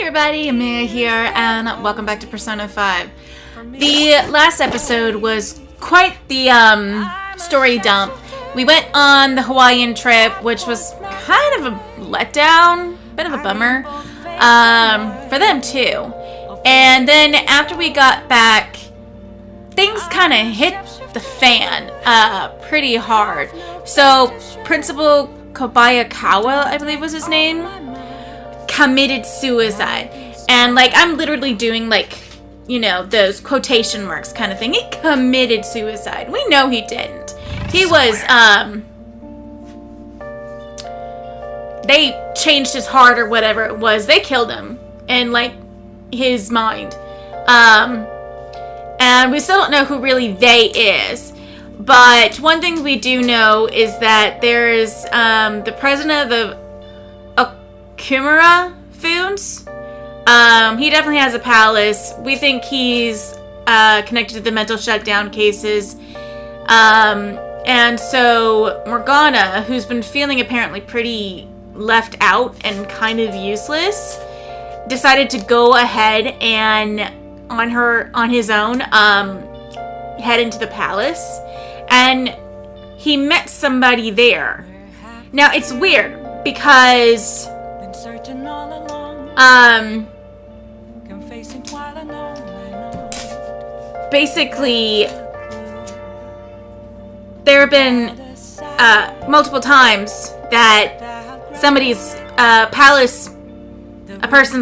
everybody, Amelia here, and welcome back to Persona 5. The last episode was quite the story dump. We went on the Hawaiian trip, which was kind of a letdown, bit of a bummer, for them too. And then after we got back, things kind of hit the fan pretty hard. So Principal Kobayakawa, I believe was his name, committed suicide. And like, I'm literally doing like, you know, those quotation marks kind of thing. He committed suicide. We know he didn't. He was, they changed his heart or whatever it was. They killed him in like his mind. And we still don't know who really they is. But one thing we do know is that there is the president of the Okumura Foods. He definitely has a palace. We think he's connected to the mental shutdown cases. And so Morgana, who's been feeling apparently pretty left out and kind of useless, decided to go ahead and on his own head into the palace. And he met somebody there. Now it's weird because basically there have been multiple times that somebody's palace, a person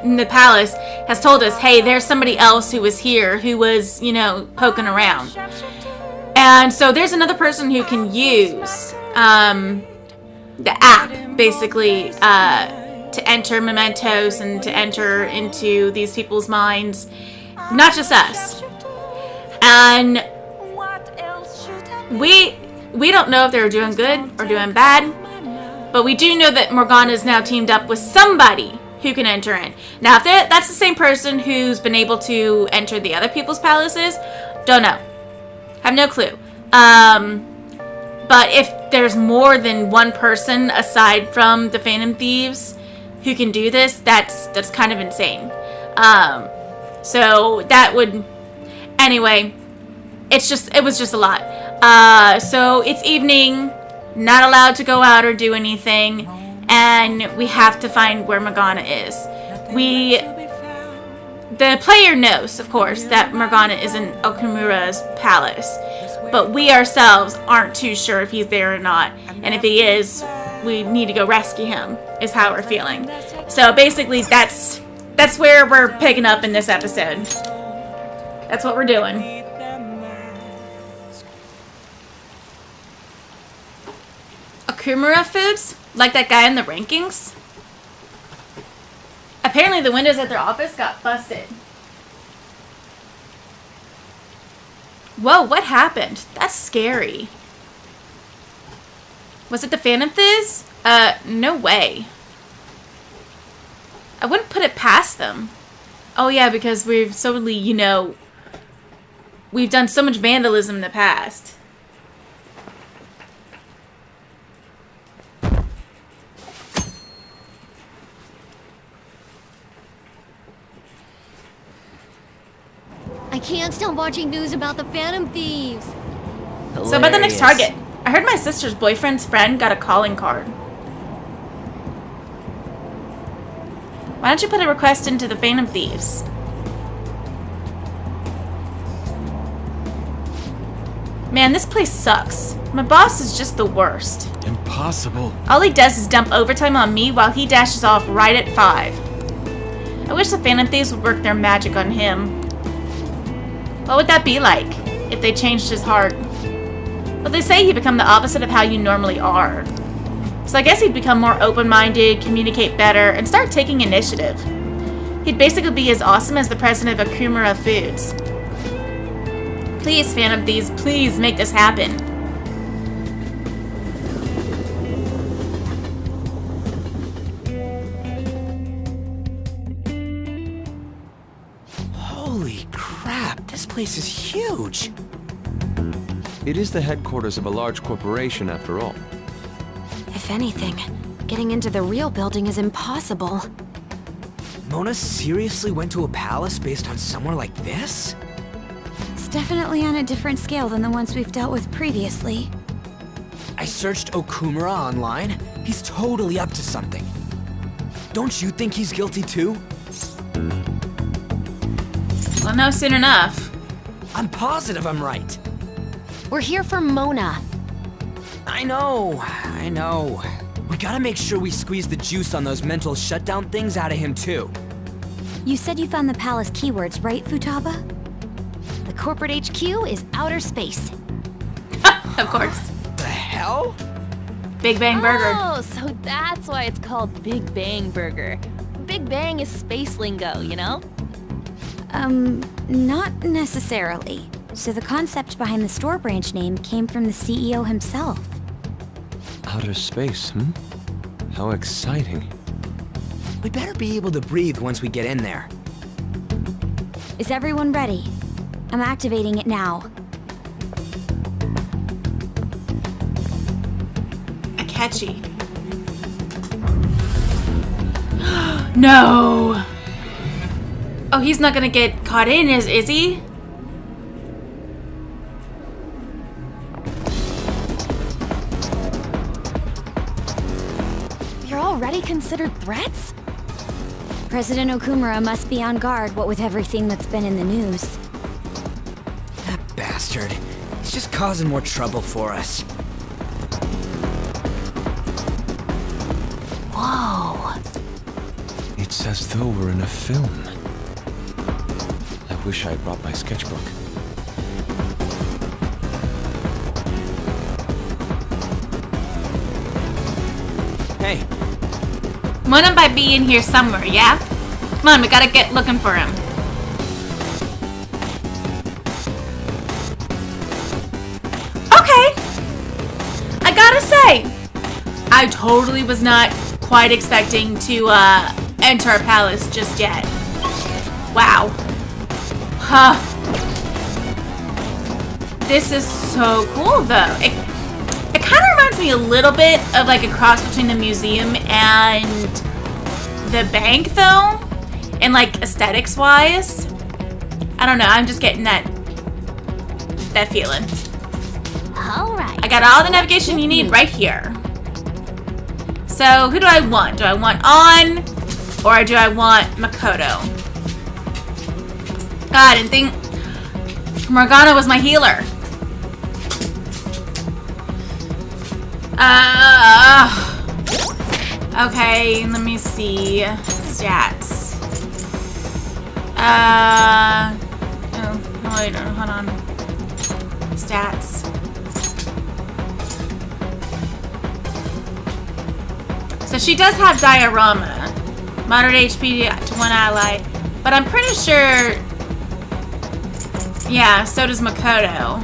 in the palace has told us, hey, there's somebody else who was here who was, you know, poking around. And so there's another person who can use the app, basically, to enter mementos and to enter into these people's minds. Not just us. And we don't know if they're doing good or doing bad. But we do know that Morgana is now teamed up with somebody who can enter in. Now, if that's the same person who's been able to enter the other people's palaces, don't know. Have no clue. But if there's more than one person aside from the Phantom Thieves who can do this, that's kind of insane. So that would... Anyway, it was just a lot. So it's evening... Not allowed to go out or do anything, and we have to find where Morgana is. The player knows, of course, that Morgana is in Okumura's palace, but we ourselves aren't too sure if he's there or not, and if he is, we need to go rescue him, is how we're feeling. So basically, that's where we're picking up in this episode. That's what we're doing. Okumura Foods? Like that guy in the rankings? Apparently the windows at their office got busted. Whoa, what happened? That's scary. Was it the Phantom Thieves? No way. I wouldn't put it past them. Oh yeah, because we've solely, you know, we've done so much vandalism in the past. I can't stop watching news about the Phantom Thieves. Hilarious. So about the next target. I heard my sister's boyfriend's friend got a calling card. Why don't you put a request into the Phantom Thieves? Man, this place sucks. My boss is just the worst. Impossible. All he does is dump overtime on me while he dashes off right at 5. I wish the Phantom Thieves would work their magic on him. What would that be like if they changed his heart? Well, they say he'd become the opposite of how you normally are. So I guess he'd become more open-minded, communicate better, and start taking initiative. He'd basically be as awesome as the president of Okumura Foods. Please, Phantom Thieves, please make this happen. Holy crap, this place is huge. It is the headquarters of a large corporation, after all. If anything, getting into the real building is impossible. Mona seriously went to a palace based on somewhere like this? It's definitely on a different scale than the ones we've dealt with previously. I searched Okumura online. He's totally up to something. Don't you think he's guilty too? Well, no, soon enough. I'm positive I'm right. We're here for Mona. I know. We gotta make sure we squeeze the juice on those mental shutdown things out of him too. You said you found the palace keywords, right, Futaba? The corporate HQ is outer space. Of course. The hell? Big Bang Burger. Oh, so that's why it's called Big Bang Burger. Big Bang is space lingo, you know? Not necessarily. So the concept behind the store branch name came from the CEO himself. Outer space, How exciting. We better be able to breathe once we get in there. Is everyone ready? I'm activating it now. Catchy. No! Oh, he's not gonna get caught in, is he? You're already considered threats? President Okumura must be on guard, what with everything that's been in the news. That bastard. He's just causing more trouble for us. Whoa. It's as though we're in a film. I wish I brought my sketchbook. Hey, Want him by being here somewhere, yeah? Come on, we gotta get looking for him. Okay! I gotta say, I totally was not quite expecting to enter our palace just yet. Wow. Huh. This is so cool though. It kind of reminds me a little bit of like a cross between the museum and the bank though. And like aesthetics wise. I don't know, I'm just getting that feeling. Alright. I got all the navigation you need right here. So, who do I want? Do I want On? Or do I want Makoto? God, I didn't think Morgana was my healer. Okay, let me see. Stats. Oh, wait, hold on. Stats. So she does have diorama. Moderate HP to one ally. But I'm pretty sure... Yeah, so does Makoto.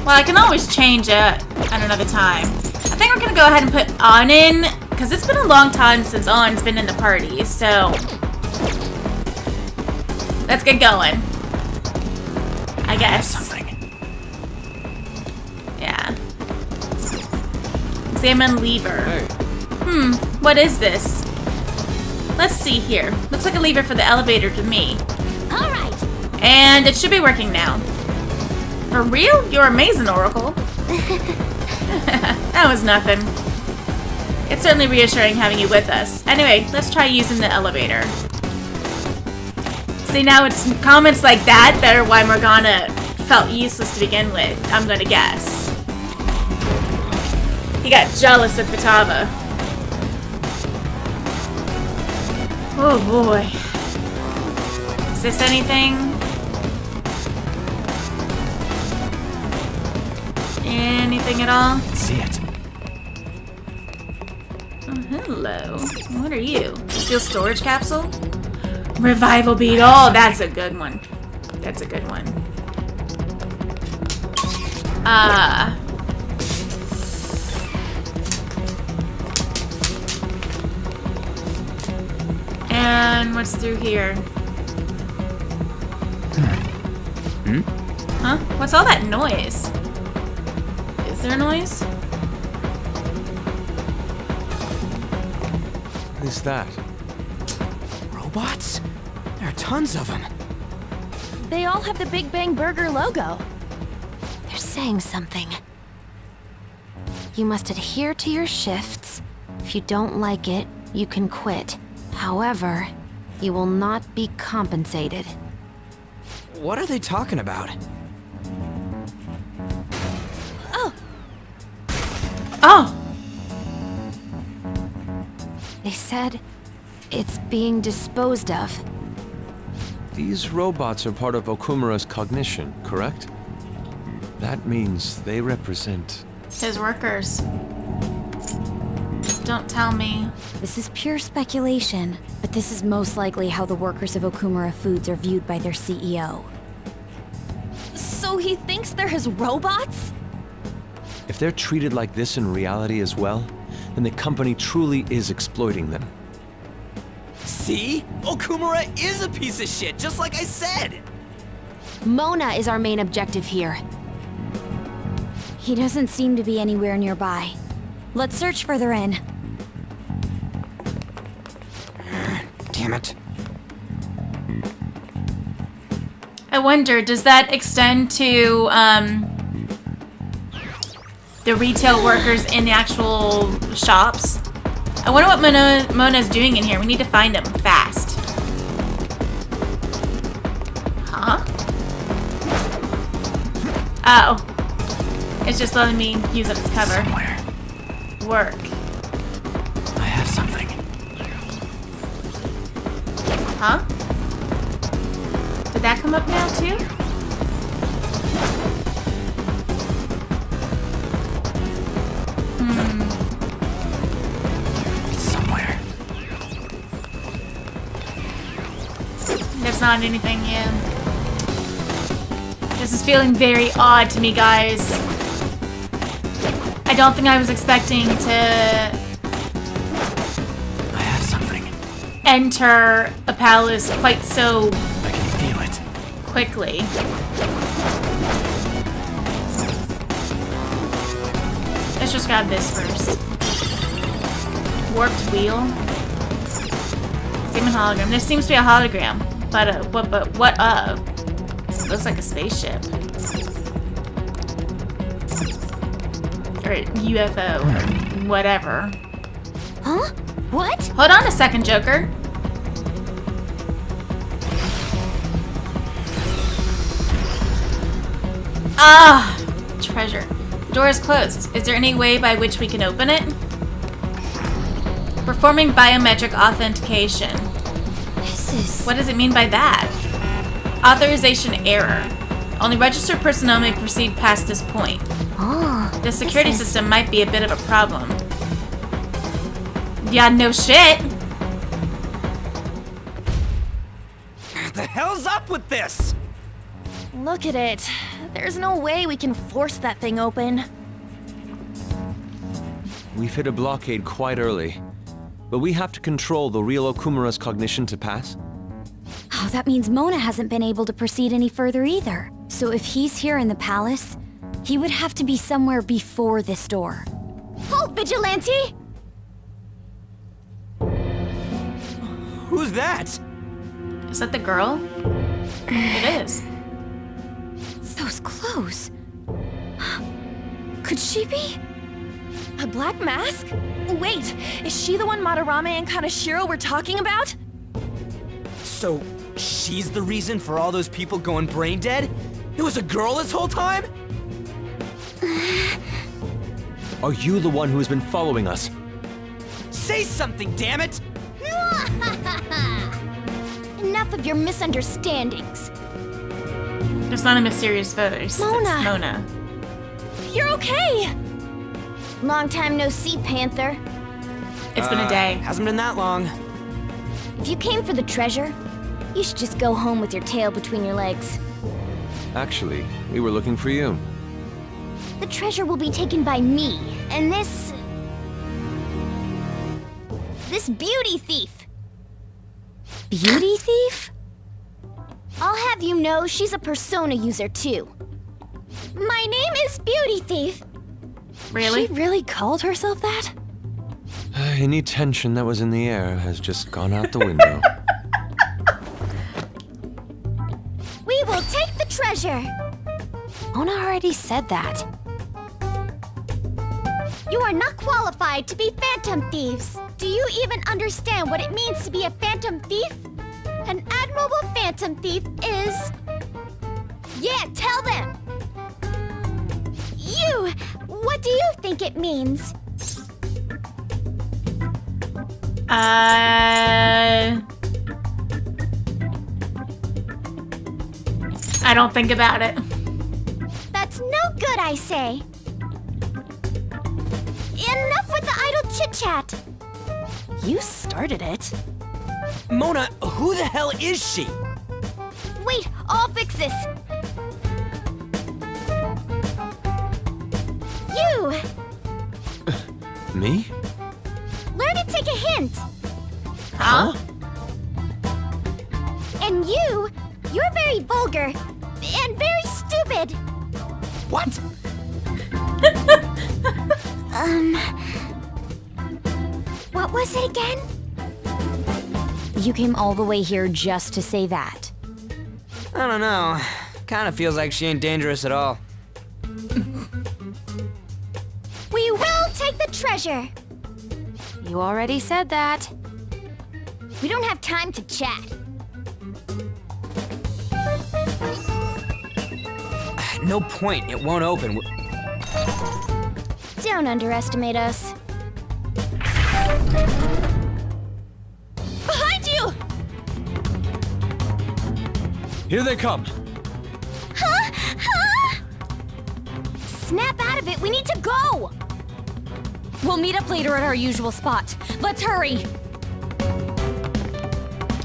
Well, I can always change it at another time. I think we're gonna go ahead and put On in, because it's been a long time since On's been in the party, so... Let's get going. I guess. Yeah. Examine lever. Hey, What is this? Let's see here. Looks like a lever for the elevator to me. Alright. And it should be working now. For real? You're amazing, Oracle. That was nothing. It's certainly reassuring having you with us. Anyway, let's try using the elevator. See, now it's comments like that are why Morgana felt useless to begin with, I'm gonna guess. He got jealous of Futaba. Oh boy. Is this anything? Anything at all? see it. Oh, hello. What are you? Steel storage capsule? Revival bead. Oh, that's a good one. That's a good one. And what's through here? Huh? What's all that noise? Is there noise? is that? Robots? There are tons of them. They all have the Big Bang Burger logo. They're saying something. You must adhere to your shifts. If you don't like it, you can quit. However, you will not be compensated. What are they talking about? Oh! They said it's being disposed of. These robots are part of Okumura's cognition, correct? That means they represent... His workers. Don't tell me. This is pure speculation, but this is most likely how the workers of Okumura Foods are viewed by their CEO. So he thinks they're his robots? If they're treated like this in reality as well, then the company truly is exploiting them. See? Okumura is a piece of shit, just like I said! Mona is our main objective here. He doesn't seem to be anywhere nearby. Let's search further in. Damn it. I wonder, does that extend to the retail workers in the actual shops? I wonder what Mona's doing in here. We need to find him fast. Huh? Oh. It's just letting me use it as cover. Somewhere. Work. I have something. Huh? Did that come up now too? It's somewhere. There's not anything yet. This is feeling very odd to me, guys. I don't think I was expecting to I have something. enter a palace quite so I can feel it. quickly. Let's just grab this first. Warped wheel. Demon hologram. This seems to be a hologram, but what of? Looks like a spaceship. Or UFO, or whatever. Huh? What? Hold on a second, Joker. Ah, treasure. The door is closed. Is there any way by which we can open it? Performing biometric authentication. This is... What does it mean by that? Authorization error. Only registered personnel may proceed past this point. Oh, The security system might be a bit of a problem. Yeah, no shit. What the hell's up with this? Look at it. There's no way we can force that thing open. We've hit a blockade quite early, but we have to control the real Okumura's cognition to pass. Oh, that means Mona hasn't been able to proceed any further either. So if he's here in the palace, he would have to be somewhere before this door. Halt, Vigilante! Who's that? Is that the girl? It is. Those clothes. Could she be? A black mask? Wait, is she the one Madarame and Kaneshiro were talking about? So, she's the reason for all those people going brain dead? It was a girl this whole time? Are you the one who has been following us? Say something, damn it! Enough of your misunderstandings. It's not a mysterious photo. It's Mona. Mona. You're okay! Long time no see, Panther. It's been a day. Hasn't been that long. If you came for the treasure, you should just go home with your tail between your legs. Actually, we were looking for you. The treasure will be taken by me, and this beauty thief. Beauty thief? I'll have you know she's a Persona user too. My name is Beauty Thief. Really? She really called herself that? Any tension that was in the air has just gone out the window. We will take the treasure. Mona already said that. You are not qualified to be phantom thieves. Do you even understand what it means to be a phantom thief? An admirable phantom thief is... Yeah, tell them! You! What do you think it means? I don't think about it. That's no good, I say. Enough with the idle chit-chat. You started it. Mona, who the hell is she? Wait, I'll fix this. You! Me? Learn to take a hint. Huh? And you're very vulgar and very stupid. What? What was it again? You came all the way here just to say that. I don't know. Kinda feels like she ain't dangerous at all. We will take the treasure. You already said that. We don't have time to chat. No point, it won't open. Don't underestimate us. Behind you! Here they come. Snap out of it, we need to go! We'll meet up later at our usual spot. Let's hurry!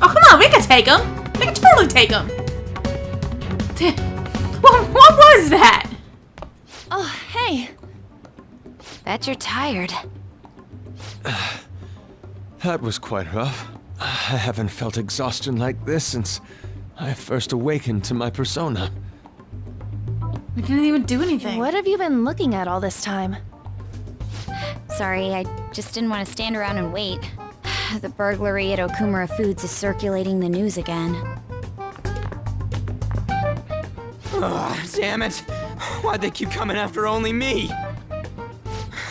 Oh, come on, we can take him. We can totally take him. What was that? Oh, hey. Bet you're tired. That was quite rough. I haven't felt exhaustion like this since I first awakened to my persona. We didn't even do anything. What have you been looking at all this time? Sorry, I just didn't want to stand around and wait. The burglary at Okumura Foods is circulating the news again. Ugh, damn it. Why'd they keep coming after only me?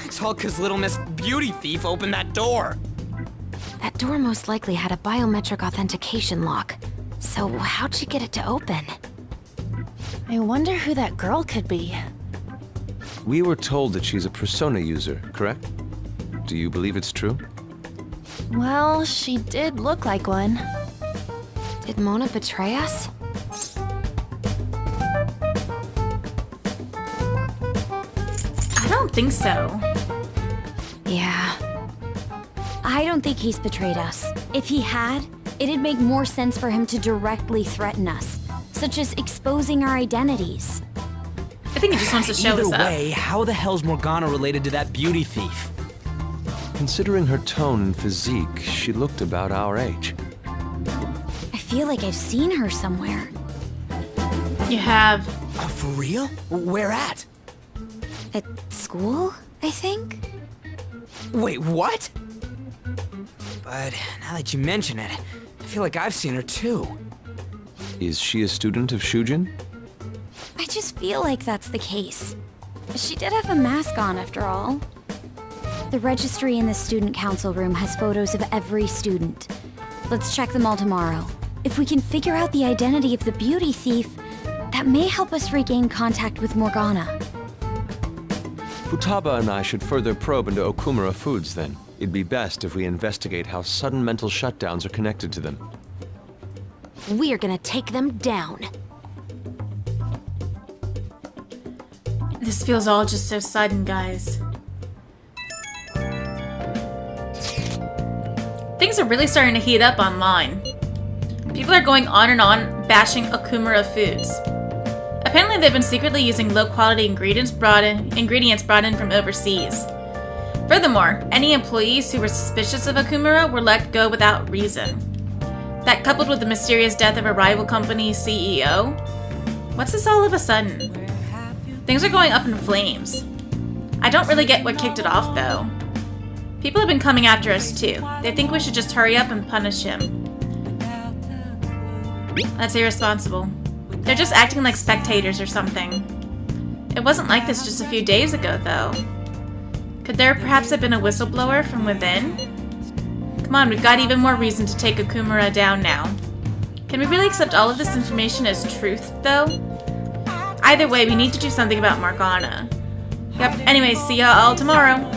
It's all 'cause Little Miss Beauty Thief opened that door. That door most likely had a biometric authentication lock. So how'd she get it to open? I wonder who that girl could be. We were told that she's a persona user, correct? Do you believe it's true? Well, she did look like one. Did Mona betray us? I don't think so. Yeah. I don't think he's betrayed us. If he had, it'd make more sense for him to directly threaten us, such as exposing our identities. I think he just wants to show us Either up. way, how the hell's Morgana related to that beauty thief? Considering her tone and physique, she looked about our age. I feel like I've seen her somewhere. You have. For real? Where at? At school, I think? Wait, what? But now that you mention it, I feel like I've seen her too. Is she a student of Shujin? I just feel like that's the case. She did have a mask on, after all. The registry in the student council room has photos of every student. Let's check them all tomorrow. If we can figure out the identity of the beauty thief, that may help us regain contact with Morgana. Futaba and I should further probe into Okumura Foods then. It'd be best if we investigate how sudden mental shutdowns are connected to them. We're gonna take them down. This feels all just so sudden, guys. Things are really starting to heat up online. People are going on and on bashing Okumura Foods. Apparently they've been secretly using low-quality ingredients brought in from overseas. Furthermore, any employees who were suspicious of Okumura were let go without reason. That coupled with the mysterious death of a rival company's CEO? What's this all of a sudden? Things are going up in flames. I don't really get what kicked it off, though. People have been coming after us too. They think we should just hurry up and punish him. That's irresponsible. They're just acting like spectators or something. It wasn't like this just a few days ago, though. Could there perhaps have been a whistleblower from within? Come on, we've got even more reason to take Okumura down now. Can we really accept all of this information as truth, though? Either way, we need to do something about Morgana. Yep, anyway, see ya all tomorrow.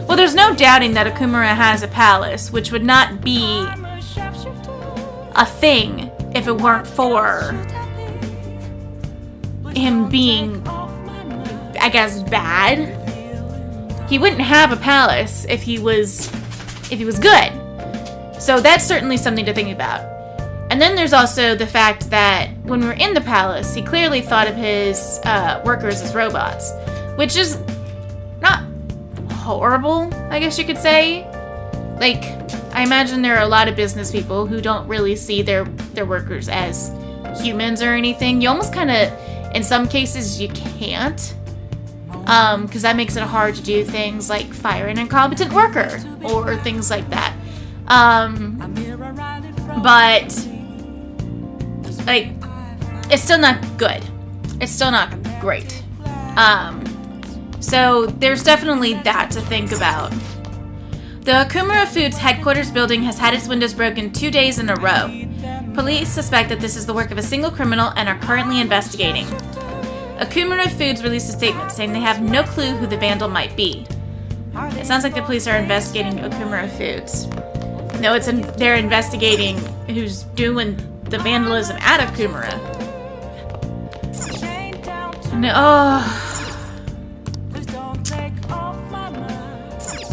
Well, there's no doubting that Okumura has a palace, which would not be a thing if it weren't for him being, I guess, bad. He wouldn't have a palace if he was good. So that's certainly something to think about. And then there's also the fact that when we were in the palace, he clearly thought of his workers as robots, which is not horrible, I guess you could say. Like, I imagine there are a lot of business people who don't really see their workers as humans or anything. You almost kind of, in some cases, you can't. Because that makes it hard to do things like fire an incompetent worker or things like that. But, like, it's still not good. It's still not great. So there's definitely that to think about. The Okumura Foods headquarters building has had its windows broken 2 days in a row. Police suspect that this is the work of a single criminal and are currently investigating. Okumura Foods released a statement saying they have no clue who the vandal might be. It sounds like the police are investigating Okumura Foods. No, they're investigating who's doing the vandalism at Okumura. No.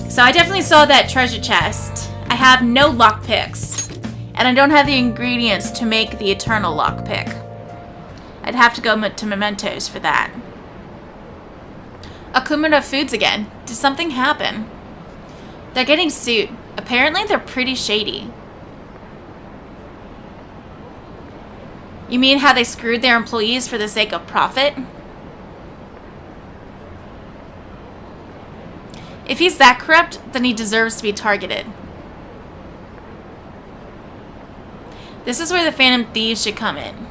So I definitely saw that treasure chest. I have no lockpicks, and I don't have the ingredients to make the eternal lockpick. I'd have to go to Mementos for that. Okumura Foods again. Did something happen? They're getting sued. Apparently they're pretty shady. You mean how they screwed their employees for the sake of profit? If he's that corrupt, then he deserves to be targeted. This is where the Phantom Thieves should come in.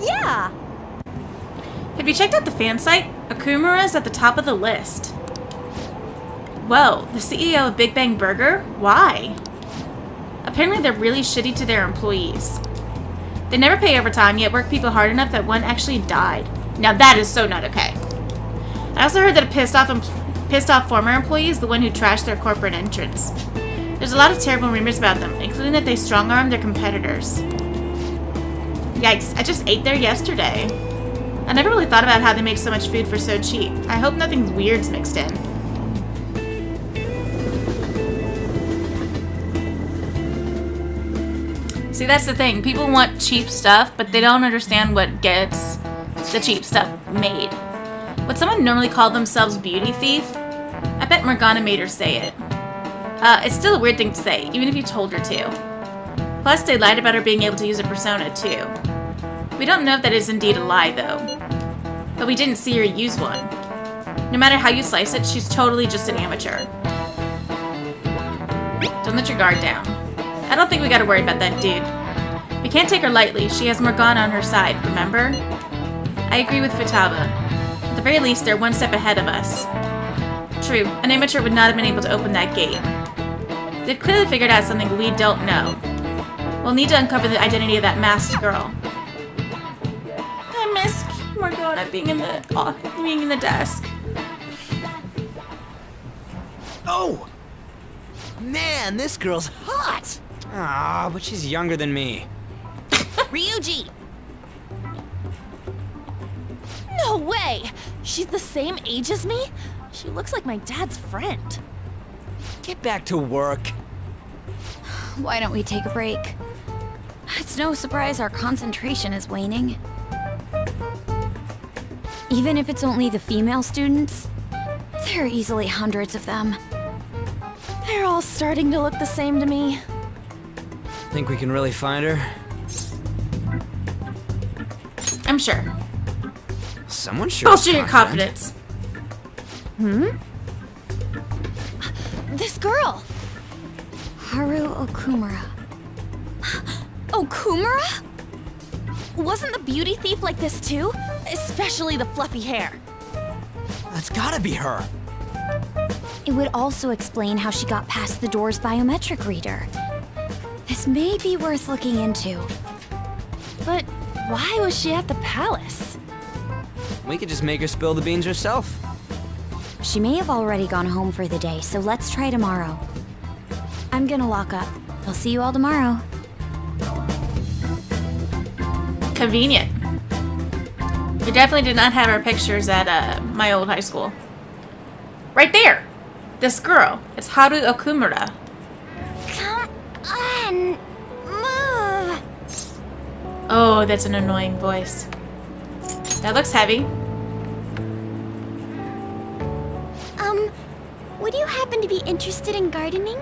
Yeah! Have you checked out the fan site? Okumura's at the top of the list. Whoa, the CEO of Big Bang Burger? Why? Apparently they're really shitty to their employees. They never pay overtime, yet work people hard enough that one actually died. Now that is so not okay. I also heard that a pissed off former employee is the one who trashed their corporate entrance. There's a lot of terrible rumors about them, including that they strong-armed their competitors. Yikes, I just ate there yesterday. I never really thought about how they make so much food for so cheap. I hope nothing weird's mixed in. See, that's the thing. People want cheap stuff, but they don't understand what gets the cheap stuff made. Would someone normally call themselves beauty thief? I bet Morgana made her say it. It's still a weird thing to say, even if you told her to. Plus, they lied about her being able to use a persona, too. We don't know if that is indeed a lie, though. But we didn't see her use one. No matter how you slice it, she's totally just an amateur. Don't let your guard down. I don't think we gotta worry about that dude. We can't take her lightly. She has Morgana on her side, remember? I agree with Futaba. At the very least, they're one step ahead of us. True, an amateur would not have been able to open that gate. They've clearly figured out something we don't know. We'll need to uncover the identity of that masked girl. I miss Morgana being in the desk. Oh! Man, this girl's hot! Ah, but she's younger than me. Ryuji! No way! She's the same age as me? She looks like my dad's friend. Get back to work. Why don't we take a break? It's no surprise our concentration is waning. Even if it's only the female students, there are easily hundreds of them. They're all starting to look the same to me. Think we can really find her? I'm sure. Someone sure. Bolster your confidence. This girl! Haru Okumura. Okumura? Wasn't the beauty thief like this too? Especially the fluffy hair. That's gotta be her. It would also explain how she got past the door's biometric reader. This may be worth looking into. But why was she at the palace? We could just make her spill the beans herself. She may have already gone home for the day, so let's try tomorrow. I'm gonna lock up. I'll see you all tomorrow. Convenient. We definitely did not have our pictures at my old high school. Right there! This girl. It's Haru Okumura. Come on, move. Oh, that's an annoying voice. That looks heavy. Would you happen to be interested in gardening?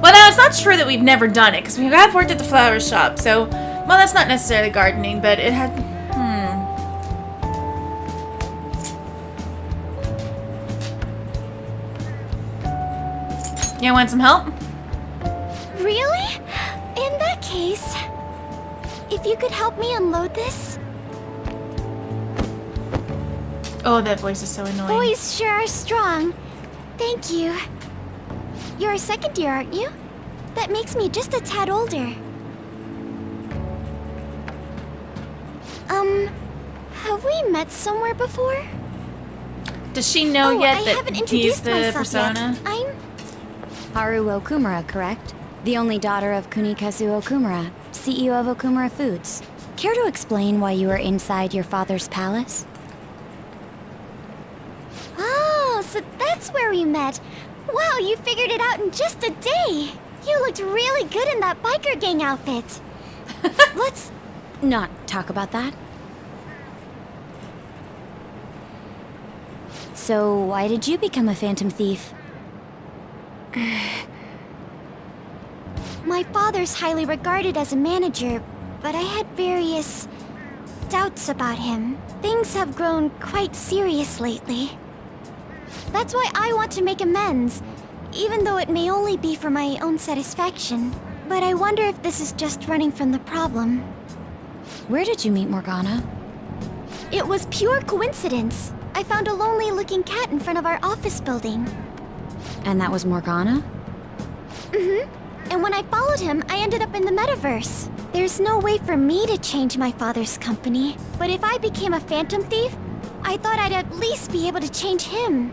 Well, now, it's not true that we've never done it, because we have worked at the flower shop, so... Well, that's not necessarily gardening, but it had... You want some help? Really? In that case, if you could help me unload this? Oh, that voice is so annoying. Boys sure are strong. Thank you. You're a second year, aren't you? That makes me just a tad older. Have we met somewhere before? Does she know Oh, yet I that haven't he's introduced the myself persona? yet. I'm... Haru Okumura, correct? The only daughter of Kunikazu Okumura, CEO of Okumura Foods. Care to explain why you were inside your father's palace? Oh, so that's where we met. Wow, you figured it out in just a day. You looked really good in that biker gang outfit. Let's not talk about that. So, why did you become a phantom thief? My father's highly regarded as a manager, but I had various doubts about him. Things have grown quite serious lately. That's why I want to make amends, even though it may only be for my own satisfaction. But I wonder if this is just running from the problem. Where did you meet Morgana? It was pure coincidence. I found a lonely-looking cat in front of our office building. And that was Morgana? And when I followed him, I ended up in the metaverse. There's no way for me to change my father's company. But if I became a phantom thief, I thought I'd at least be able to change him.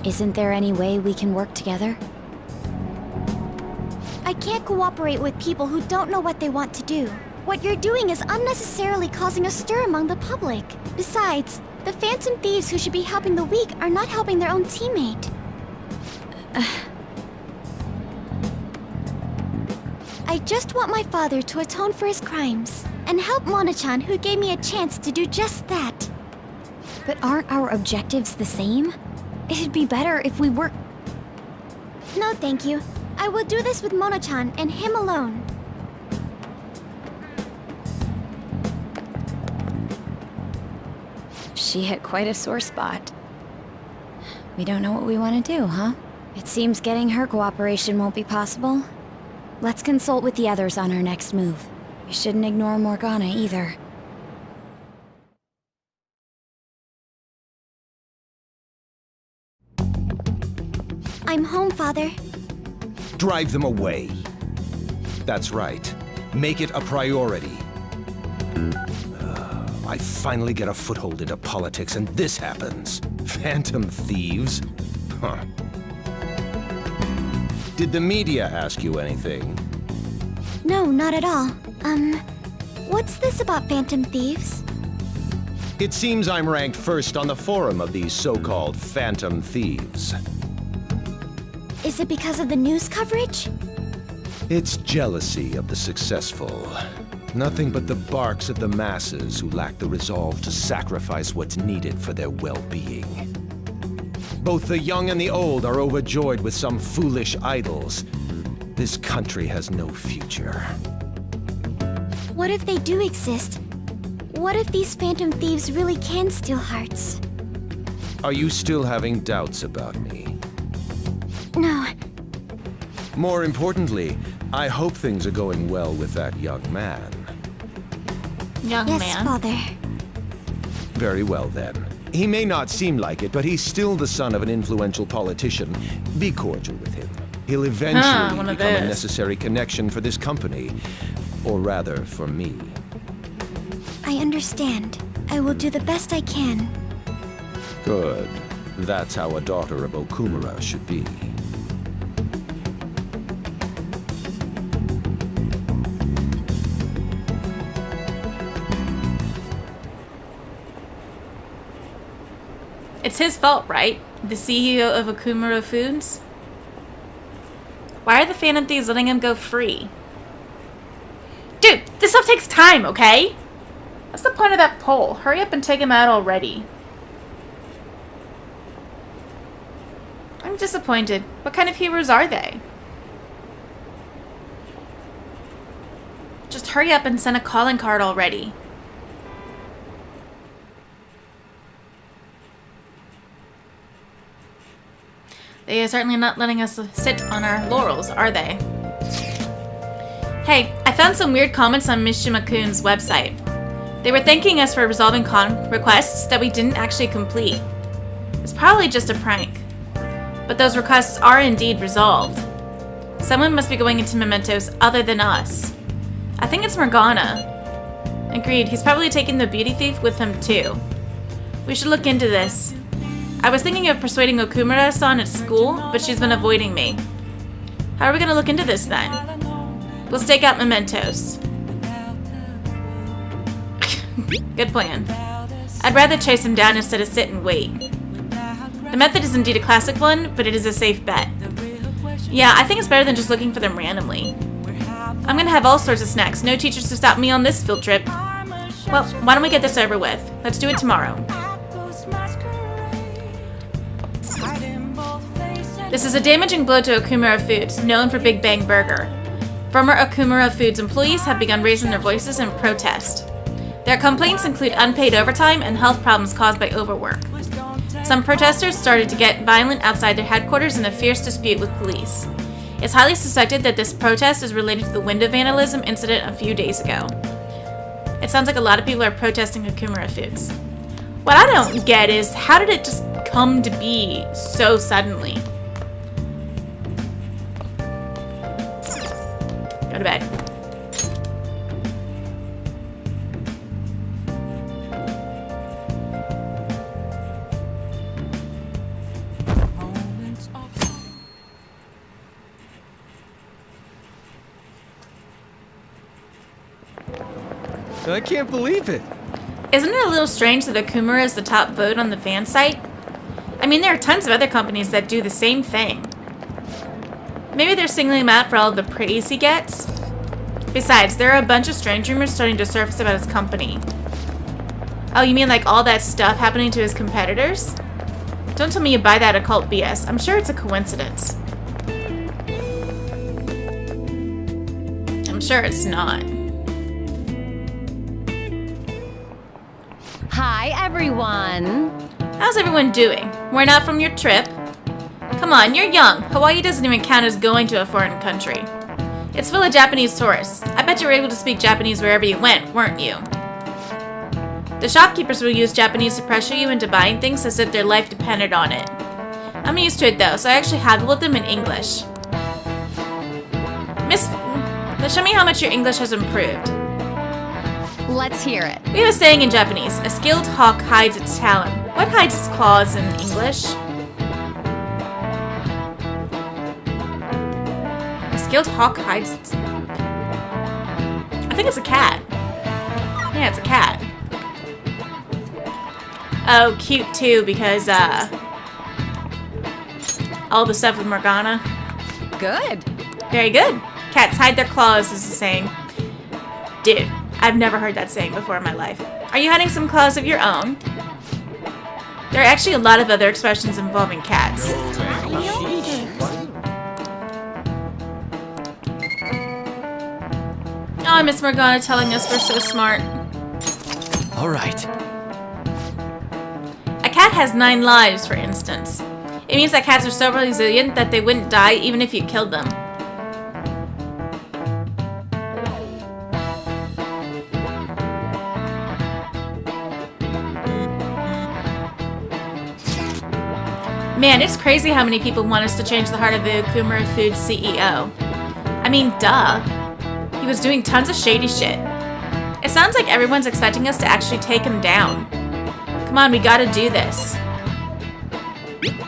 Isn't there any way we can work together? I can't cooperate with people who don't know what they want to do. What you're doing is unnecessarily causing a stir among the public. Besides, the phantom thieves who should be helping the weak are not helping their own teammate. I just want my father to atone for his crimes, and help Mona-chan, who gave me a chance to do just that. But aren't our objectives the same? It'd be better if we work... No, thank you. I will do this with Mona-chan and him alone. She hit quite a sore spot. We don't know what we want to do, huh? It seems getting her cooperation won't be possible. Let's consult with the others on our next move. We shouldn't ignore Morgana either. I'm home, Father. Drive them away. That's right. Make it a priority. I finally get a foothold into politics and this happens. Phantom thieves? Huh. Did the media ask you anything? No, not at all. What's this about phantom thieves? It seems I'm ranked first on the forum of these so-called phantom thieves. Is it because of the news coverage? It's jealousy of the successful. Nothing but the barks of the masses who lack the resolve to sacrifice what's needed for their well-being. Both the young and the old are overjoyed with some foolish idols. This country has no future. What if they do exist? What if these phantom thieves really can steal hearts? Are you still having doubts about me? No. More importantly, I hope things are going well with that young man. Young Yes, man. Father. Very well then. He may not seem like it, but he's still the son of an influential politician. Be cordial with him. He'll eventually one of become a those. necessary connection for this company. Or rather, for me. I understand. I will do the best I can. Good. That's how a daughter of Okumura should be. It's his fault, right? The CEO of Okumura Foods? Why are the Phantom Thieves letting him go free? Dude, this stuff takes time, okay? What's the point of that poll? Hurry up and take him out already. I'm disappointed. What kind of heroes are they? Just hurry up and send a calling card already. They are certainly not letting us sit on our laurels, are they? Hey, I found some weird comments on Mishima-kun's website. They were thanking us for resolving requests that we didn't actually complete. It's probably just a prank. But those requests are indeed resolved. Someone must be going into Mementos other than us. I think it's Morgana. Agreed, he's probably taking the beauty thief with him too. We should look into this. I was thinking of persuading Okumura-san at school, but she's been avoiding me. How are we gonna look into this then? We'll stake out mementos. Good plan. I'd rather chase him down instead of sit and wait. The method is indeed a classic one, but it is a safe bet. Yeah, I think it's better than just looking for them randomly. I'm gonna have all sorts of snacks. No teachers to stop me on this field trip. Well, why don't we get this over with? Let's do it tomorrow. This is a damaging blow to Okumura Foods, known for Big Bang Burger. Former Okumura Foods employees have begun raising their voices in protest. Their complaints include unpaid overtime and health problems caused by overwork. Some protesters started to get violent outside their headquarters in a fierce dispute with police. It's highly suspected that this protest is related to the window vandalism incident a few days ago. It sounds like a lot of people are protesting Okumura Foods. What I don't get is, how did it just come to be so suddenly? Go to bed. I can't believe it. Isn't it a little strange that Okumura is the top vote on the fan site? I mean, there are tons of other companies that do the same thing. Maybe they're singling him out for all of the praise he gets? Besides, there are a bunch of strange rumors starting to surface about his company. Oh, you mean like all that stuff happening to his competitors? Don't tell me you buy that occult BS. I'm sure it's a coincidence. I'm sure it's not. Hi, everyone. How's everyone doing? Worn out from your trip? Come on, you're young. Hawaii doesn't even count as going to a foreign country. It's full of Japanese tourists. I bet you were able to speak Japanese wherever you went, weren't you? The shopkeepers will use Japanese to pressure you into buying things as if their life depended on it. I'm used to it though, so I actually haggle with them in English. Miss, show me how much your English has improved. Let's hear it. We have a saying in Japanese, a skilled hawk hides its talon. What hides its claws in English? A skilled hawk hides its... I think it's a cat. Yeah, it's a cat. Oh, cute too, because, all the stuff with Morgana. Good. Very good. cats hide their claws is the saying. Dude, I've never heard that saying before in my life. Are you hiding some claws of your own? There are actually a lot of other expressions involving cats. Oh, I miss Morgana telling us we're so smart. All right. A cat has 9 lives, for instance. It means that cats are so resilient that they wouldn't die even if you killed them. Man, it's crazy how many people want us to change the heart of the Okumura Foods CEO. I mean, duh. He was doing tons of shady shit. It sounds like everyone's expecting us to actually take him down. Come on, we gotta do this.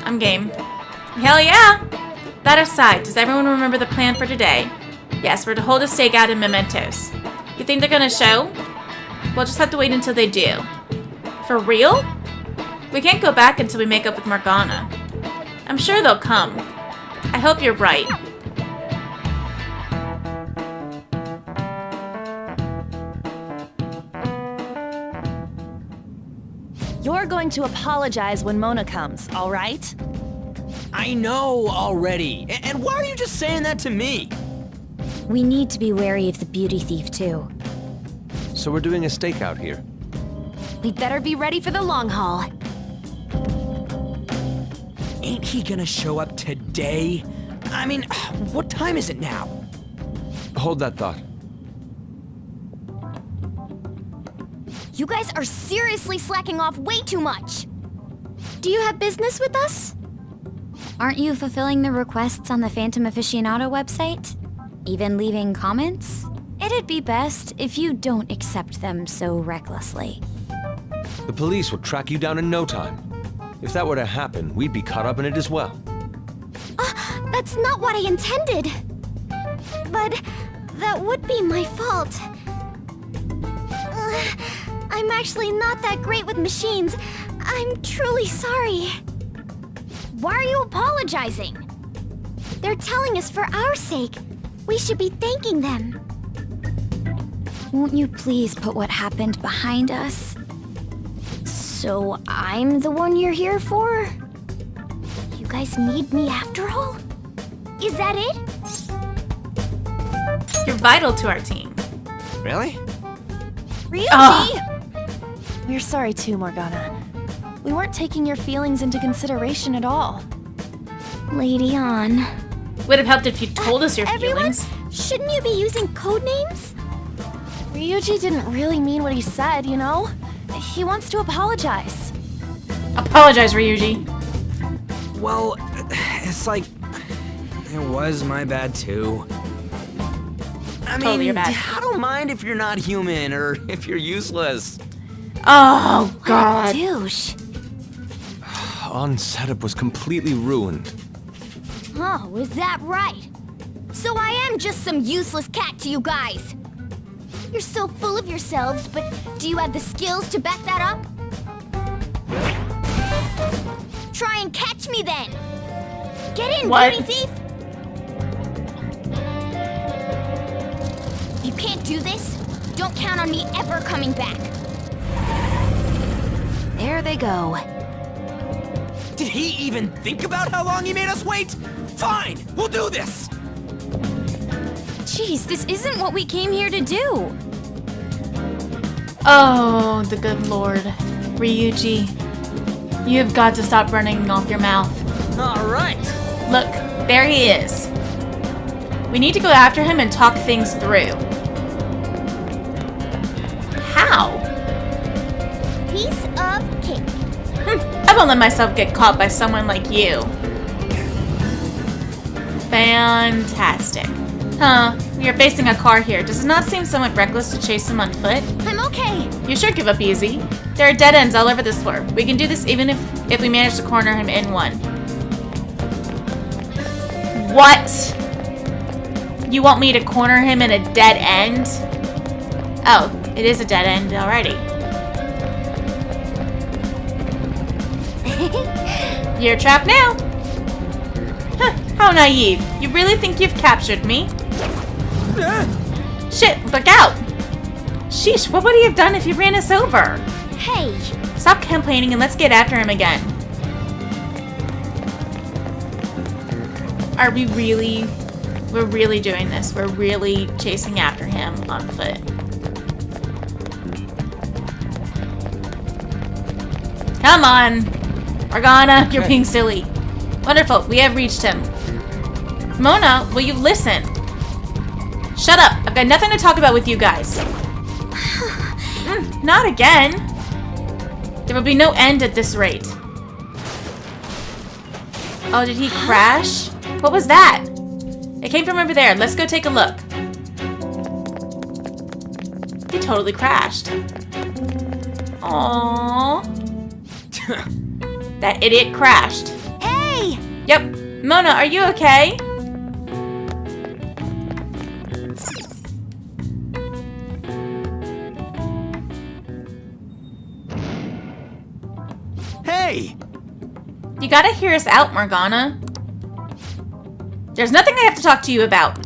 I'm game. Hell yeah! That aside, does everyone remember the plan for today? Yes, we're to hold a stakeout in Mementos. You think they're gonna show? We'll just have to wait until they do. For real? We can't go back until we make up with Morgana. I'm sure they'll come. I hope you're right. You're going to apologize when Mona comes, all right? I know already. And why are you just saying that to me? We need to be wary of the beauty thief, too. So we're doing a stakeout here. We'd better be ready for the long haul. Ain't he gonna show up today? I mean, what time is it now? Hold that thought. You guys are seriously slacking off way too much. Do you have business with us? Aren't you fulfilling the requests on the Phantom Aficionado website? Even leaving comments? It'd be best if you don't accept them so recklessly. The police will track you down in no time. If that were to happen, we'd be caught up in it as well. That's not what I intended. But that would be my fault. I'm actually not that great with machines. I'm truly sorry. Why are you apologizing? They're telling us for our sake. We should be thanking them. Won't you please put what happened behind us? So I'm the one you're here for? You guys need me after all? Is that it? You're vital to our team. Really? Ryuji! Oh. We're sorry too, Morgana. We weren't taking your feelings into consideration at all. Lady on. Would have helped if you told us your Everyone, feelings. shouldn't you be using code names? Ryuji didn't really mean what he said, you know? He wants to apologize. Apologize, Ryuji. Well, it's like, it was my bad too. I Totally mean, your bad. I don't mind if you're not human or if you're useless. Oh, God. Douche. On setup was completely ruined. Oh, is that right? So I am just some useless cat to you guys. You're so full of yourselves, but do you have the skills to back that up? Try and catch me then! Get in, What? beauty thief! You can't do this? Don't count on me ever coming back. There they go. Did he even think about how long he made us wait? Fine, we'll do this! Jeez, this isn't what we came here to do. Oh, the good Lord. Ryuji, you've got to stop running off your mouth. All right. Look, there he is. We need to go after him and talk things through. How? Piece of cake. I won't let myself get caught by someone like you. Fantastic. Huh, we are facing a car here. Does it not seem somewhat reckless to chase him on foot? I'm okay. You sure give up easy. There are dead ends all over this floor. We can do this even if we manage to corner him in one. What? You want me to corner him in a dead end? Oh, it is a dead end already. You're trapped now. Huh, how naive. You really think you've captured me? Shit, look out! Sheesh, what would he have done if he ran us over? Hey, Stop complaining and let's get after him again. Are we really... We're really doing this. We're really chasing after him on foot. Come on! Morgana, you're being silly. Wonderful, we have reached him. Mona, will you listen? Shut up, I've got nothing to talk about with you guys. Not again. There will be no end at this rate. Oh, did he crash? What was that? It came from over there. Let's go take a look. He totally crashed. Aww. That idiot crashed. hey! Yep. Mona, are you okay? Hey! You gotta hear us out, Morgana. There's nothing I have to talk to you about.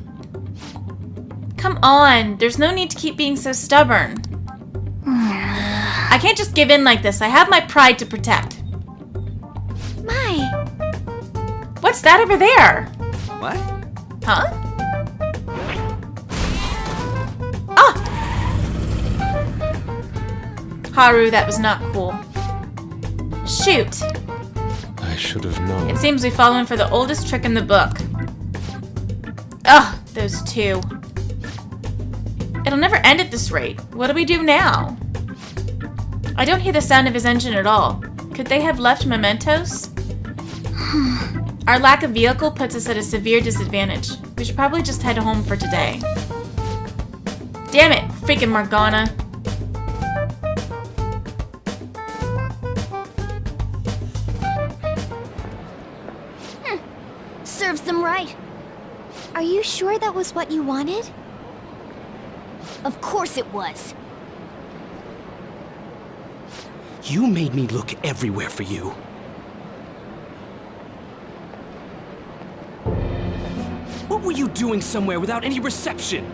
Come on, there's no need to keep being so stubborn. I can't just give in like this. I have my pride to protect. My, What's that over there? What? Huh? Ah! Haru, that was not cool. Shoot. I should have known. It seems we've fallen for the oldest trick in the book. Ugh, those two. It'll never end at this rate. What do we do now? I don't hear the sound of his engine at all. Could they have left mementos? Our lack of vehicle puts us at a severe disadvantage. We should probably just head home for today. Damn it, freaking Morgana. serves them right. Are you sure that was what you wanted? Of course it was. You made me look everywhere for you. What were you doing somewhere without any reception?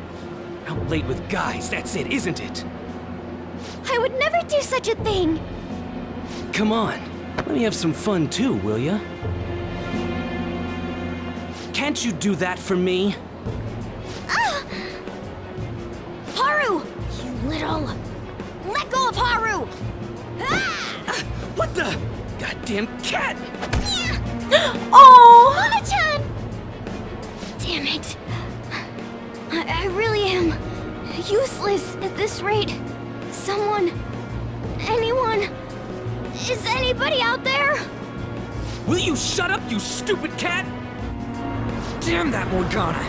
Out late with guys, that's it, isn't it? I would never do such a thing. Come on, let me have some fun too, will ya? Can't you do that for me? Haru! You little... Let go of Haru! What the? Goddamn cat! Oh! Mona-chan! Damn it. I really am useless at this rate. Someone... anyone... Is anybody out there? Will you shut up, you stupid cat? Damn that Morgana!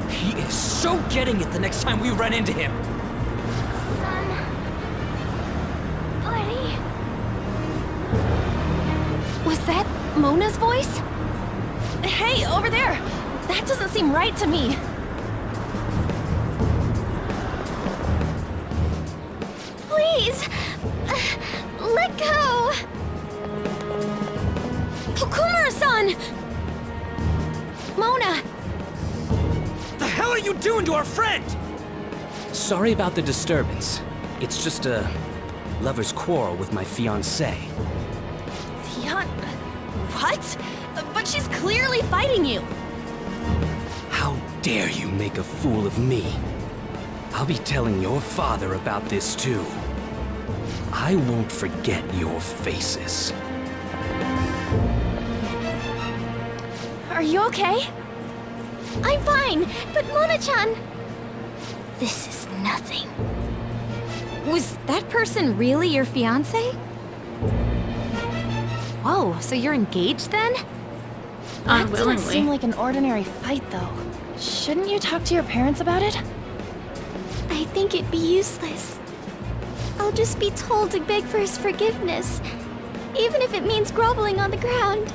He is so getting it the next time we run into him. Buddy... Was that Mona's voice? Hey, over there! That doesn't seem right to me. Please! Let go! Okumura-san! Mona! The hell are you doing to our friend? Sorry about the disturbance. It's just a lover's quarrel with my fiancée. What? But she's clearly fighting you. How dare you make a fool of me? I'll be telling your father about this too. I won't forget your faces. Are you okay? I'm fine, but Mona-chan... This is nothing. Was that person really your fiancé? Whoa, so you're engaged then? That didn't Unwillingly. seem like an ordinary fight, though. Shouldn't you talk to your parents about it? I think it'd be useless. I'll just be told to beg for his forgiveness, even if it means groveling on the ground.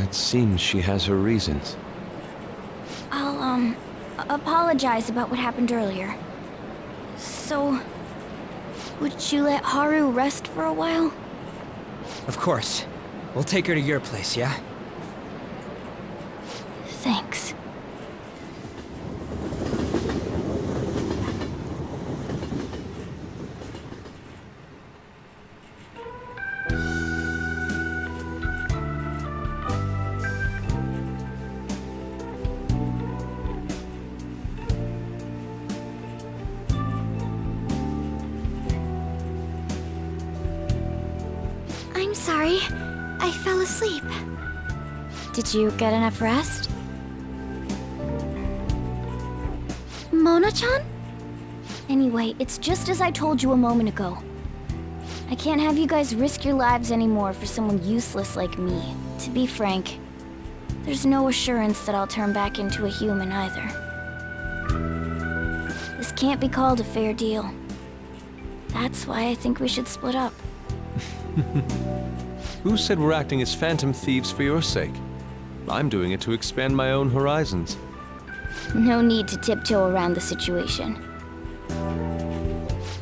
It seems she has her reasons. I'll, apologize about what happened earlier. So, would you let Haru rest for a while? Of course. We'll take her to your place, yeah? Thanks. I'm sorry. I fell asleep. Did you get enough rest? Mona-chan? Anyway, it's just as I told you a moment ago. I can't have you guys risk your lives anymore for someone useless like me. To be frank, there's no assurance that I'll turn back into a human either. This can't be called a fair deal. That's why I think we should split up. Who said we're acting as phantom thieves for your sake? I'm doing it to expand my own horizons. No need to tiptoe around the situation.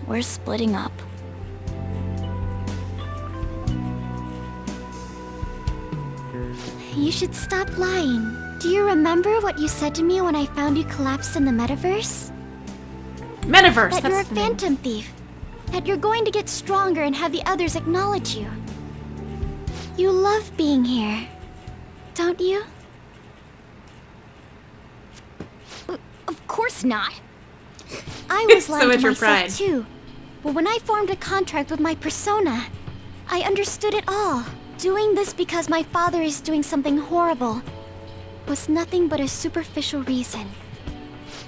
We're splitting up. You should stop lying. Do you remember what you said to me when I found you collapsed in the metaverse? Metaverse, That you're a that's the name. phantom thief. That you're going to get stronger and have the others acknowledge you. You love being here, don't you? Of course not. I was So lying it's to your myself pride. too. But when I formed a contract with my persona, I understood it all. Doing this because my father is doing something horrible was nothing but a superficial reason.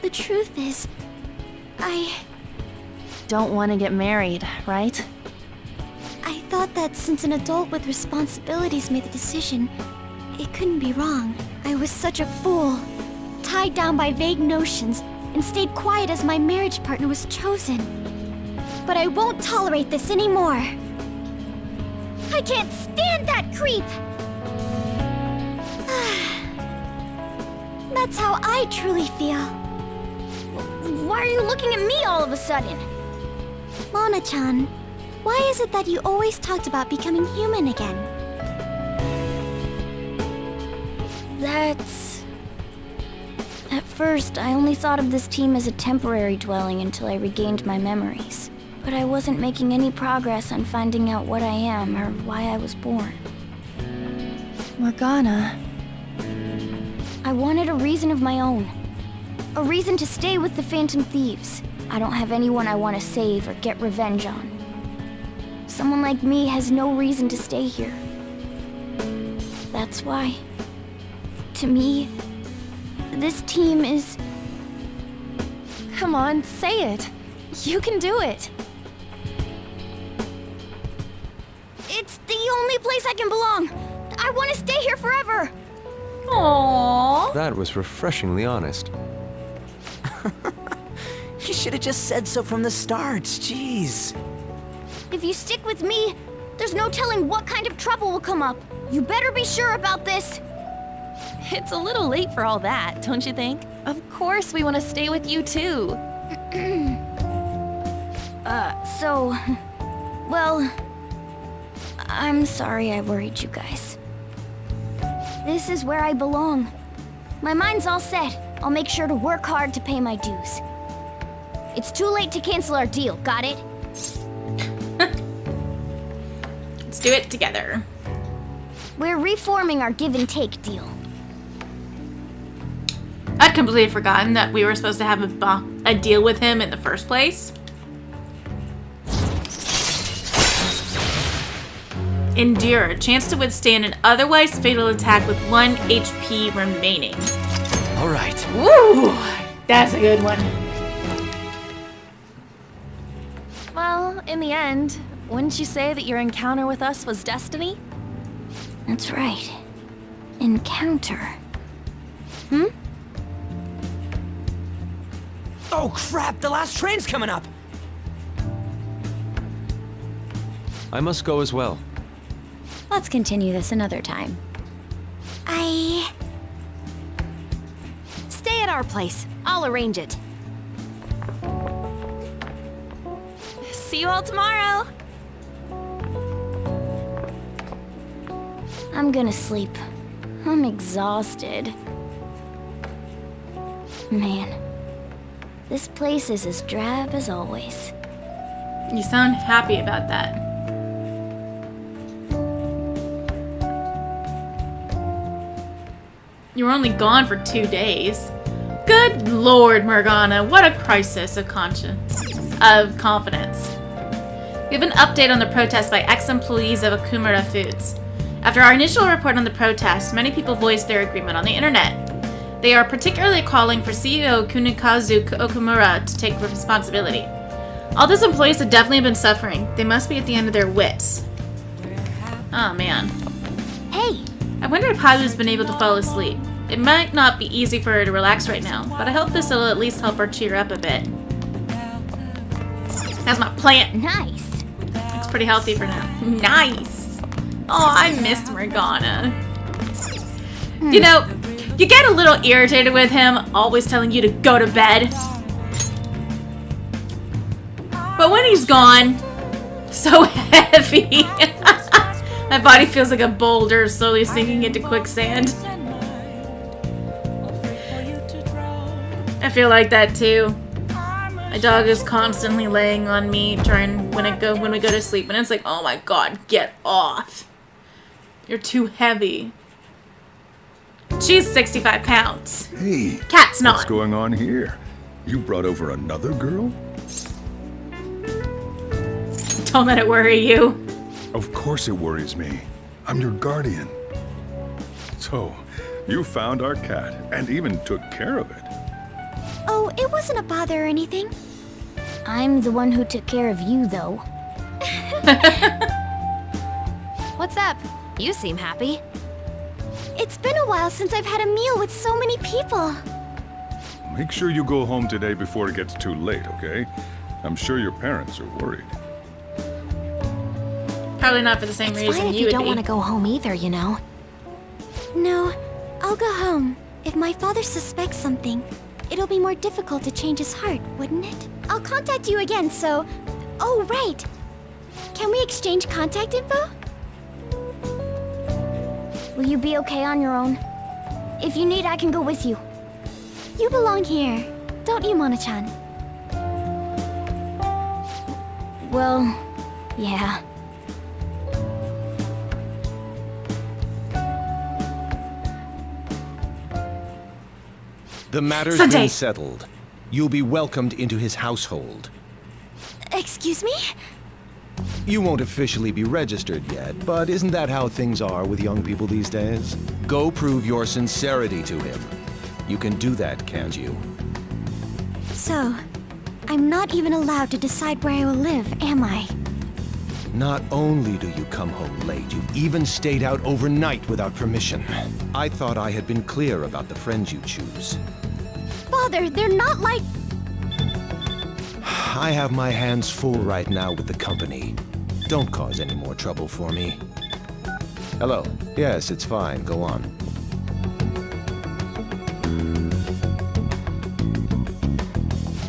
The truth is, I Don't want to get married, right? thought that since an adult with responsibilities made the decision, it couldn't be wrong. I was such a fool, tied down by vague notions, and stayed quiet as my marriage partner was chosen. But I won't tolerate this anymore. I can't stand that creep! That's how I truly feel. Why are you looking at me all of a sudden? Mona-chan, why is it that you always talked about becoming human again? That's... At first, I only thought of this team as a temporary dwelling until I regained my memories. But I wasn't making any progress on finding out what I am or why I was born. Morgana. I wanted a reason of my own. A reason to stay with the Phantom Thieves. I don't have anyone I want to save or get revenge on. Someone like me has no reason to stay here. That's why, to me, this team is... Come on, say it. You can do it. It's the only place I can belong. I want to stay here forever. Aww. That was refreshingly honest. You should have just said so from the start, jeez. If you stick with me, there's no telling what kind of trouble will come up. You better be sure about this. It's a little late for all that, don't you think? Of course we want to stay with you too. Well, I'm sorry I worried you guys. This is where I belong. My mind's all set. I'll make sure to work hard to pay my dues. It's too late to cancel our deal, got it? Let's do it together. We're reforming our give and take deal. I'd completely forgotten that we were supposed to have a deal with him in the first place. Endure. A chance to withstand an otherwise fatal attack with 1 HP remaining. All right. Woo! That's a good one. Well, in the end, wouldn't you say that your encounter with us was destiny? That's right. Encounter. Oh crap, the last train's coming up. I must go as well. Let's continue this another time. Stay at our place. I'll arrange it. See you all tomorrow. I'm gonna sleep. I'm exhausted. Man, this place is as drab as always. You sound happy about that. You were only gone for 2 days. Good lord, Morgana, what a crisis of confidence. We have an update on the protest by ex-employees of Okumura Foods. After our initial report on the protest, many people voiced their agreement on the internet. They are particularly calling for CEO Kunikazu Okumura to take responsibility. All those employees have definitely been suffering. They must be at the end of their wits. Oh man. Hey! I wonder if Haru's been able to fall asleep. It might not be easy for her to relax right now, but I hope this will at least help her cheer up a bit. That's my plant. Nice! Looks pretty healthy for now. Nice! Oh, I missed Morgana. You know, you get a little irritated with him, always telling you to go to bed. But when he's gone, so heavy. My body feels like a boulder slowly sinking into quicksand. I feel like that too. My dog is constantly laying on me, trying when we go to sleep, and it's like, oh my god, get off! You're too heavy. She's 65 pounds. Hey, Cat's not. what's going on here? You brought over another girl? Don't let it worry you. Of course it worries me. I'm your guardian. So, you found our cat and even took care of it. Oh, it wasn't a bother or anything. I'm the one who took care of you, though. What's up? You seem happy. It's been a while since I've had a meal with so many people. Make sure you go home today before it gets too late, okay? I'm sure your parents are worried. Probably not for the same It's reason fine if you you would don't be. want to go home either, you know. No, I'll go home. If my father suspects something, it'll be more difficult to change his heart, wouldn't it? I'll contact you again, so... Oh, right! Can we exchange contact info? Will you be okay on your own? If you need, I can go with you. You belong here, don't you, Mona-chan? Well, yeah. The matter's Sunday. been settled. You'll be welcomed into his household. Excuse me? You won't officially be registered yet, but isn't that how things are with young people these days? Go prove your sincerity to him. You can do that, can't you? So, I'm not even allowed to decide where I will live, am I? Not only do you come home late, you've even stayed out overnight without permission. I thought I had been clear about the friends you choose. Father, they're not like... I have my hands full right now with the company. Don't cause any more trouble for me. Hello. Yes, it's fine. Go on.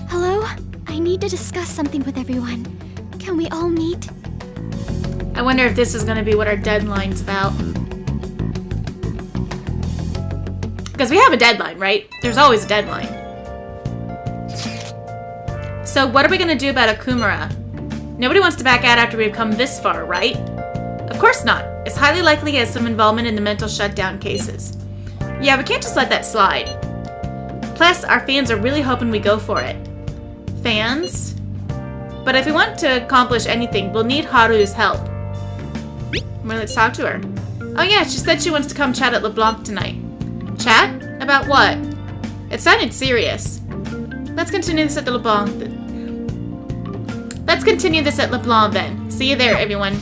Hello? I need to discuss something with everyone. Can we all meet? I wonder if this is going to be what our deadline's about. Because we have a deadline, right? There's always a deadline. So what are we going to do about Okumura? Nobody wants to back out after we've come this far, right? Of course not. It's highly likely he has some involvement in the mental shutdown cases. Yeah, we can't just let that slide. Plus, our fans are really hoping we go for it. Fans? But if we want to accomplish anything, we'll need Haru's help. Well, let's talk to her. Oh yeah, she said she wants to come chat at LeBlanc tonight. Chat? About what? It sounded serious. Let's continue this at the LeBlanc. Let's continue this at LeBlanc then. See you there, everyone.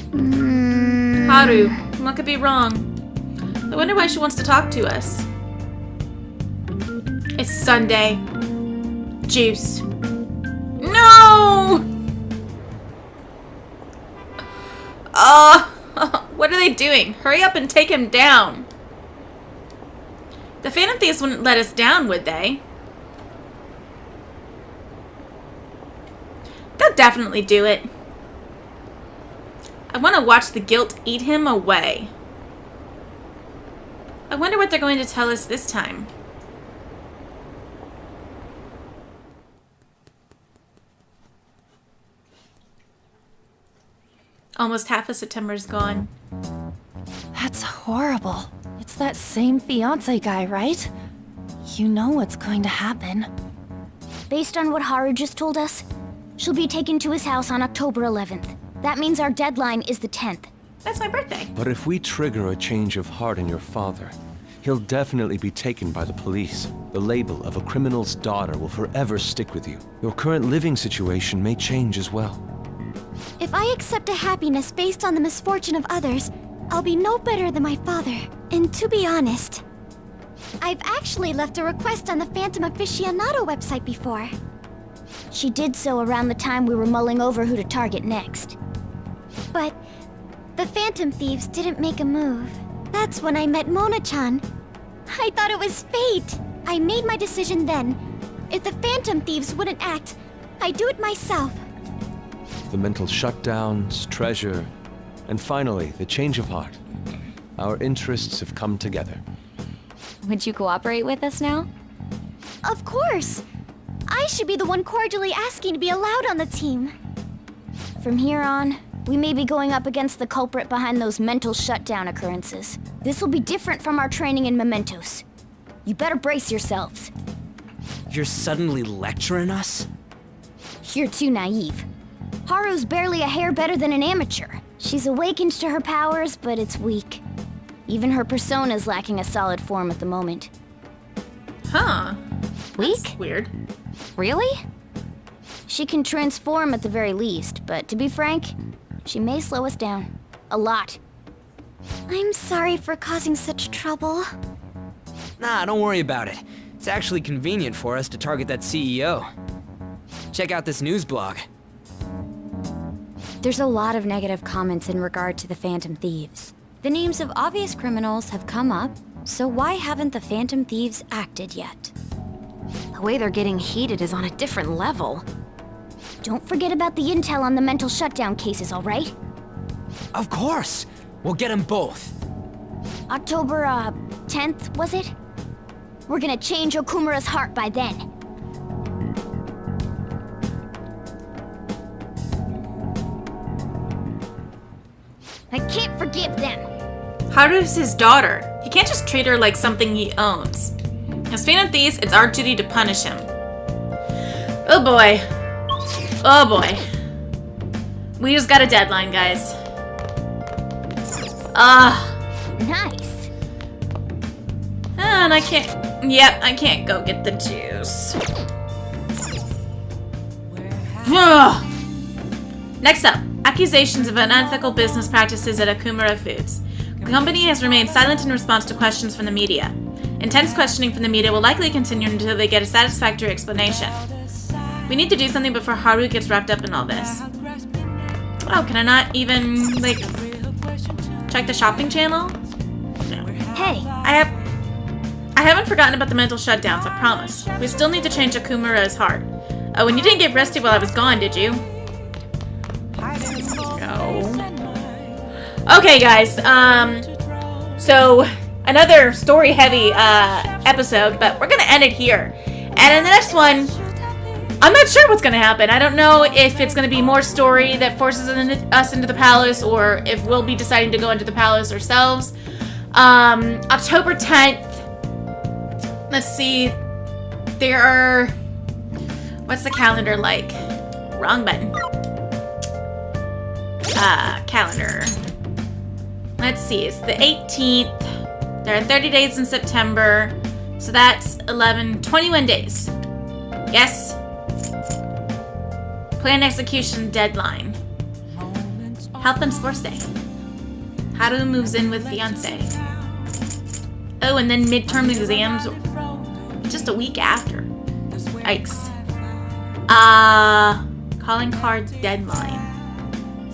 Haru, what could be wrong? I wonder why she wants to talk to us. It's Sunday. Juice. No! What are they doing? Hurry up and take him down. The Phantom Thieves wouldn't let us down, would they? They'll definitely do it. I want to watch the guilt eat him away. I wonder what they're going to tell us this time. Almost half of September's gone. That's horrible. It's that same fiancé guy, right? You know what's going to happen. Based on what Haru just told us, she'll be taken to his house on October 11th. That means our deadline is the 10th. That's my birthday. But if we trigger a change of heart in your father, he'll definitely be taken by the police. The label of a criminal's daughter will forever stick with you. Your current living situation may change as well. If I accept a happiness based on the misfortune of others, I'll be no better than my father. And to be honest, I've actually left a request on the Phantom Aficionado website before. She did so around the time we were mulling over who to target next. But the Phantom Thieves didn't make a move. That's when I met Mona-chan. I thought it was fate. I made my decision then. If the Phantom Thieves wouldn't act, I'd do it myself. The mental shutdowns, treasure, and finally, the change of heart. Our interests have come together. Would you cooperate with us now? Of course. I should be the one cordially asking to be allowed on the team. From here on, we may be going up against the culprit behind those mental shutdown occurrences. This will be different from our training in Mementos. You better brace yourselves. You're suddenly lecturing us? You're too naive. Haru's barely a hair better than an amateur. She's awakened to her powers, but it's weak. Even her persona's lacking a solid form at the moment. Huh. Weak? That's weird. Really? She can transform at the very least, but to be frank, she may slow us down. A lot. I'm sorry for causing such trouble. Nah, don't worry about it. It's actually convenient for us to target that CEO. Check out this news blog. There's a lot of negative comments in regard to the Phantom Thieves. The names of obvious criminals have come up, so why haven't the Phantom Thieves acted yet? The way they're getting heated is on a different level. Don't forget about the intel on the mental shutdown cases, all right? Of course! We'll get them both. October, 10th, was it? We're gonna change Okumura's heart by then. I can't forgive them. Haru's his daughter. He can't just treat her like something he owns. As Phantom Thieves, it's our duty to punish him. Oh boy. Oh boy. We just got a deadline, guys. Nice. And I can't... Yep, I can't go get the juice. Ugh. Next up, accusations of unethical business practices at Okumura Foods. The company has remained silent in response to questions from the media. Intense questioning from the media will likely continue until they get a satisfactory explanation. We need to do something before Haru gets wrapped up in all this. Oh, can I not even, like, check the shopping channel? No. Hey, I haven't forgotten about the mental shutdowns, I promise. We still need to change Okumura's heart. Oh, and you didn't get rested while I was gone, did you? No. Okay, guys, so another story-heavy, episode, but we're gonna end it here. And in the next one, I'm not sure what's gonna happen. I don't know if it's gonna be more story that forces us into the palace, or if we'll be deciding to go into the palace ourselves. October 10th, let's see, there are, what's the calendar like? Wrong button. Calendar. Let's see, it's the 18th. There are 30 days in September, so that's 21 days. Yes. Plan execution deadline. Health and Sports Day. Haru moves in with fiance. Oh, and then midterm exams just a week after. Yikes. Calling cards deadline.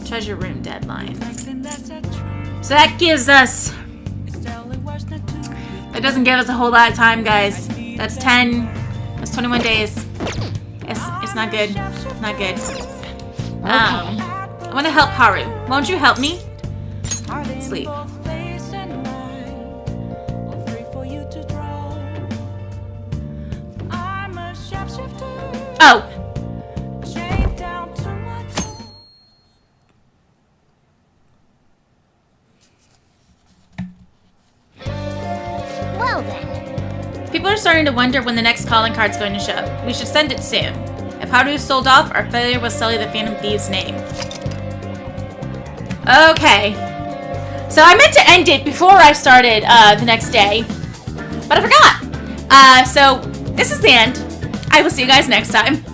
Treasure room deadline. So that gives us... That doesn't give us a whole lot of time, guys. That's 10. That's 21 days. It's not good. It's not good. I want to help Haru. Won't you help me? Sleep. Oh! Well then. People are starting to wonder when the next calling card's going to show up. We should send it soon. If Haru's sold off, our failure will sully the Phantom Thieves' name. Okay. So I meant to end it before I started the next day, but I forgot. So this is the end. I will see you guys next time.